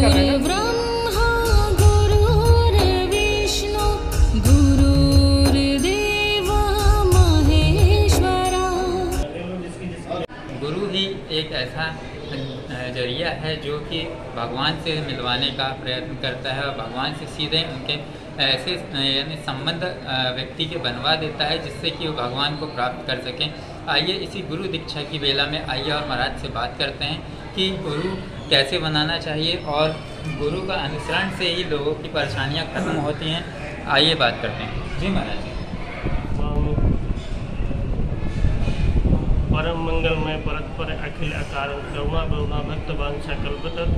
कर रहे हैं। ब्रह्मा गुरुर्विष्णु गुरुर्देव महेश्वरा। गुरु ही एक ऐसा जरिया है जो कि भगवान से मिलवाने का प्रयत्न करता है और भगवान से सीधे उनके ऐसे यानी संबंध व्यक्ति के बनवा देता है जिससे कि वो भगवान को प्राप्त कर सकें। आइए इसी गुरु दीक्षा की बेला में आइए और महाराज से बात करते हैं कि गुरु कैसे बनाना चाहिए और गुरु का अनुसरण से ही लोगों की परेशानियां खत्म होती हैं। आइए बात करते हैं। जी महाराज। परम मंगलमय परस्पर अखिल अकारण करुणा बहुना भक्त वांछा कल्पतरु।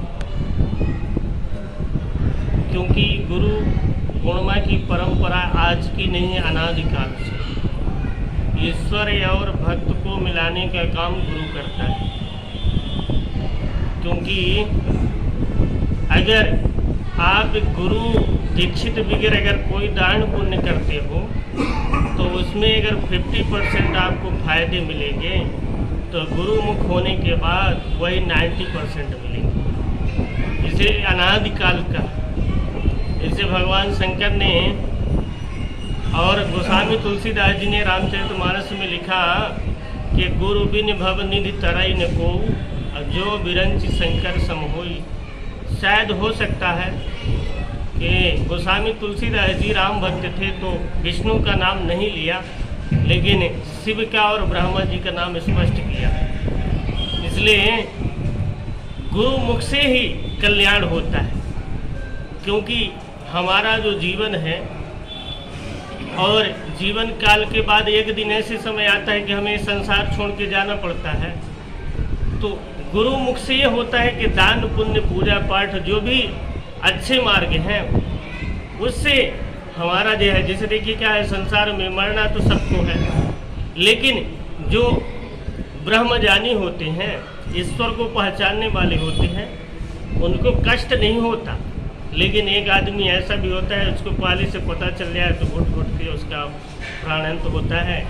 क्योंकि गुरु पूर्णिमा की परंपरा आज की नहीं है, अनादिकाल से ईश्वर और भक्त को मिलाने का काम गुरु करता है। क्योंकि अगर आप गुरु दीक्षित बगैर अगर कोई दान पुण्य करते हो तो उसमें अगर 50% आपको फायदे मिलेंगे तो गुरुमुख होने के बाद वही 90% मिलेंगे। इसे अनादिकाल का, इसे भगवान शंकर ने और गोस्वामी तुलसीदास जी ने रामचरितमानस में लिखा कि गुरु बिन भव निधि तरई न को जो बिरंच शंकर सम होई। शायद हो सकता है कि गोस्वामी तुलसीदास जी राम भक्त थे तो विष्णु का नाम नहीं लिया, लेकिन शिव का और ब्रह्मा जी का नाम स्पष्ट किया। इसलिए गुरु मुख से ही कल्याण होता है। क्योंकि हमारा जो जीवन है और जीवन काल के बाद एक दिन ऐसे समय आता है कि हमें संसार छोड़ के जाना पड़ता है, तो गुरु मुख से ये होता है कि दान पुण्य पूजा पाठ जो भी अच्छे मार्ग हैं उससे हमारा जो है, जैसे देखिए क्या है, संसार में मरना तो सबको है, लेकिन जो ब्रह्मज्ञानी होते हैं, ईश्वर को पहचानने वाले होते हैं, उनको कष्ट नहीं होता। लेकिन एक आदमी ऐसा भी होता है उसको पहले से पता चल जाए तो घुट घुट के उसका प्राणांत होता है।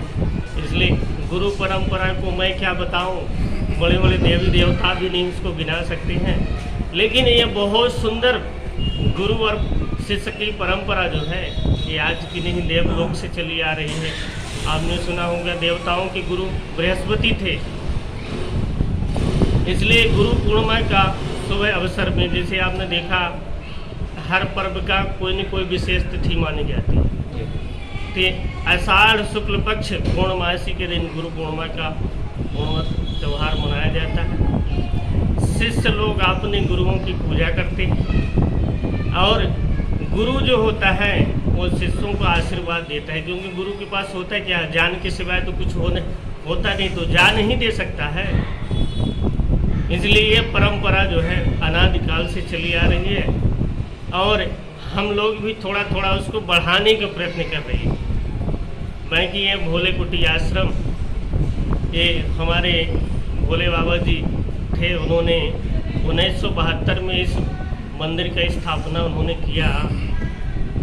इसलिए गुरु परंपरा को मैं क्या बताऊं, बड़े बड़े देवी देवता भी नहीं इसको गिना सकते हैं। लेकिन ये बहुत सुंदर गुरु और शिष्य की परंपरा जो है ये आज की नहीं, देवलोक से चली आ रही है। आपने सुना होगा देवताओं के गुरु बृहस्पति थे। इसलिए गुरु पूर्णिमा का शुभ अवसर में जैसे आपने देखा हर पर्व का कोई न कोई विशेष तिथि मानी जाती है। तो आषाढ़ शुक्ल पक्ष पूर्णमासी के दिन गुरु पूर्णिमा का त्यौहार मनाया जाता है। शिष्य लोग अपने गुरुओं की पूजा करते हैं और गुरु जो होता है वो शिष्यों को आशीर्वाद देता है। क्योंकि गुरु के पास होता है क्या, ज्ञान के सिवाय तो कुछ होता नहीं, तो ज्ञान ही दे सकता है। इसलिए ये परंपरा जो है अनादिकाल से चली आ रही है और हम लोग भी थोड़ा थोड़ा उसको बढ़ाने का प्रयत्न कर रहे हैं। मैं कि ये भोले कुटी आश्रम, ये हमारे भोले बाबा जी थे, उन्होंने 1972 में इस मंदिर का स्थापना उन्होंने किया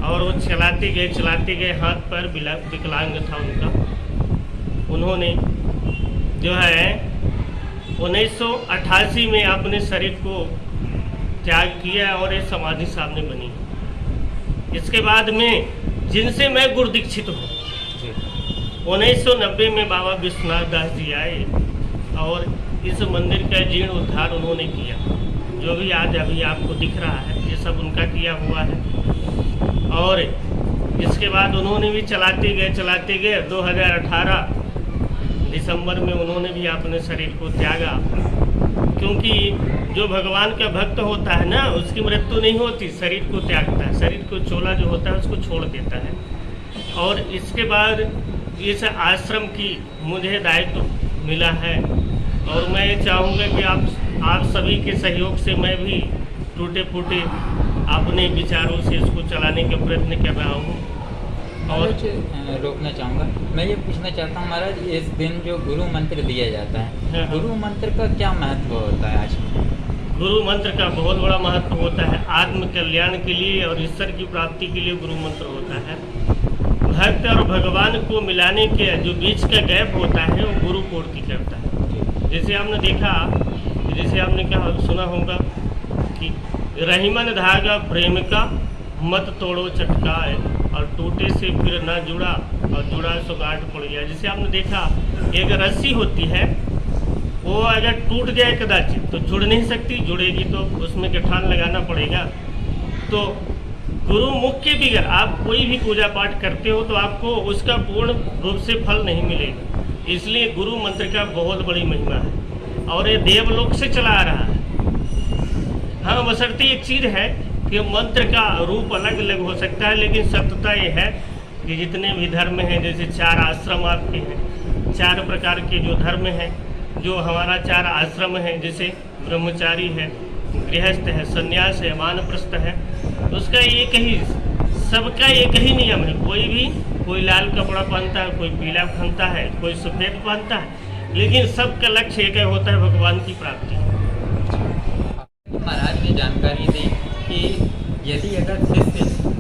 और वो चलाते गए, हाथ पैर विकलांग था उनका। उन्होंने जो है 1988 में अपने शरीर को त्याग किया और ये समाधि सामने बनी। इसके बाद में जिनसे मैं गुरु दीक्षित हूँ, 1990 में बाबा विश्वनाथ दास जी आए और इस मंदिर का जीर्ण उद्धार उन्होंने किया। जो भी आज अभी आपको दिख रहा है ये सब उनका किया हुआ है। और इसके बाद उन्होंने भी चलाते गए 2018 दिसंबर में उन्होंने भी अपने शरीर को त्यागा। क्योंकि जो भगवान का भक्त होता है ना, उसकी मृत्यु नहीं होती, शरीर को त्यागता है, शरीर को चोला जो होता है उसको छोड़ देता है। और इसके बाद इस आश्रम की मुझे दायित्व मिला है और मैं चाहूँगा कि आप सभी के सहयोग से मैं भी टूटे फूटे अपने विचारों से इसको चलाने का प्रयत्न कर रहा हूँ। और रोकना चाहूँगा, मैं ये पूछना चाहता हूँ महाराज, इस दिन जो गुरु मंत्र दिया जाता है, गुरु मंत्र का क्या महत्व होता है आज? गुरु मंत्र का बहुत बड़ा महत्व होता है। आत्म कल्याण के लिए और ईश्वर की प्राप्ति के लिए गुरु मंत्र होता है। भक्त और भगवान को मिलाने के जो बीच का गैप होता है वो गुरु पूर्ति करता है। जैसे आपने देखा, जैसे आपने क्या सुना होगा कि रहीमन धागा प्रेम का, मत तोड़ो चटकाए, और टूटे से फिर न जुड़ा, और जुड़ा सो गांठ पड़ गया। जैसे आपने देखा एक रस्सी होती है, वो अगर टूट जाए कदाचित तो जुड़ नहीं सकती, जुड़ेगी तो उसमें गठान लगाना पड़ेगा। तो गुरु मुख के बगैर आप कोई भी पूजा पाठ करते हो तो आपको उसका पूर्ण रूप से फल नहीं मिलेगा। इसलिए गुरु मंत्र का बहुत बड़ी महिमा है और ये देवलोक से चला आ रहा है। हाँ, बशर्ते एक चीज़ है कि मंत्र का रूप अलग अलग हो सकता है, लेकिन सत्यता ये है कि जितने भी धर्म हैं, जैसे 4 आश्रम आपके हैं, 4 प्रकार के जो धर्म हैं, जो हमारा 4 आश्रम है, जैसे ब्रह्मचारी है, गृहस्थ है, सन्यास है, वानप्रस्थ है, उसका एक ही, सबका एक ही नियम है। कोई लाल कपड़ा पहनता है, कोई पीला पहनता है, कोई सफ़ेद पहनता है, लेकिन सबका लक्ष्य एक ही होता है, भगवान की प्राप्ति। महाराज ने जानकारी दी कि यदि अगर शिष्य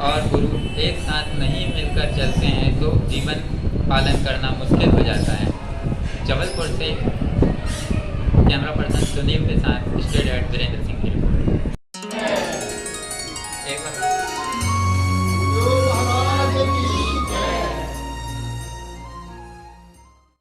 और गुरु एक साथ नहीं मिलकर चलते हैं तो जीवन पालन करना मुश्किल हो जाता है। जबलपुर से कैमरा पर्सन सुनील के साथ स्टेट एड वीरेंद्र।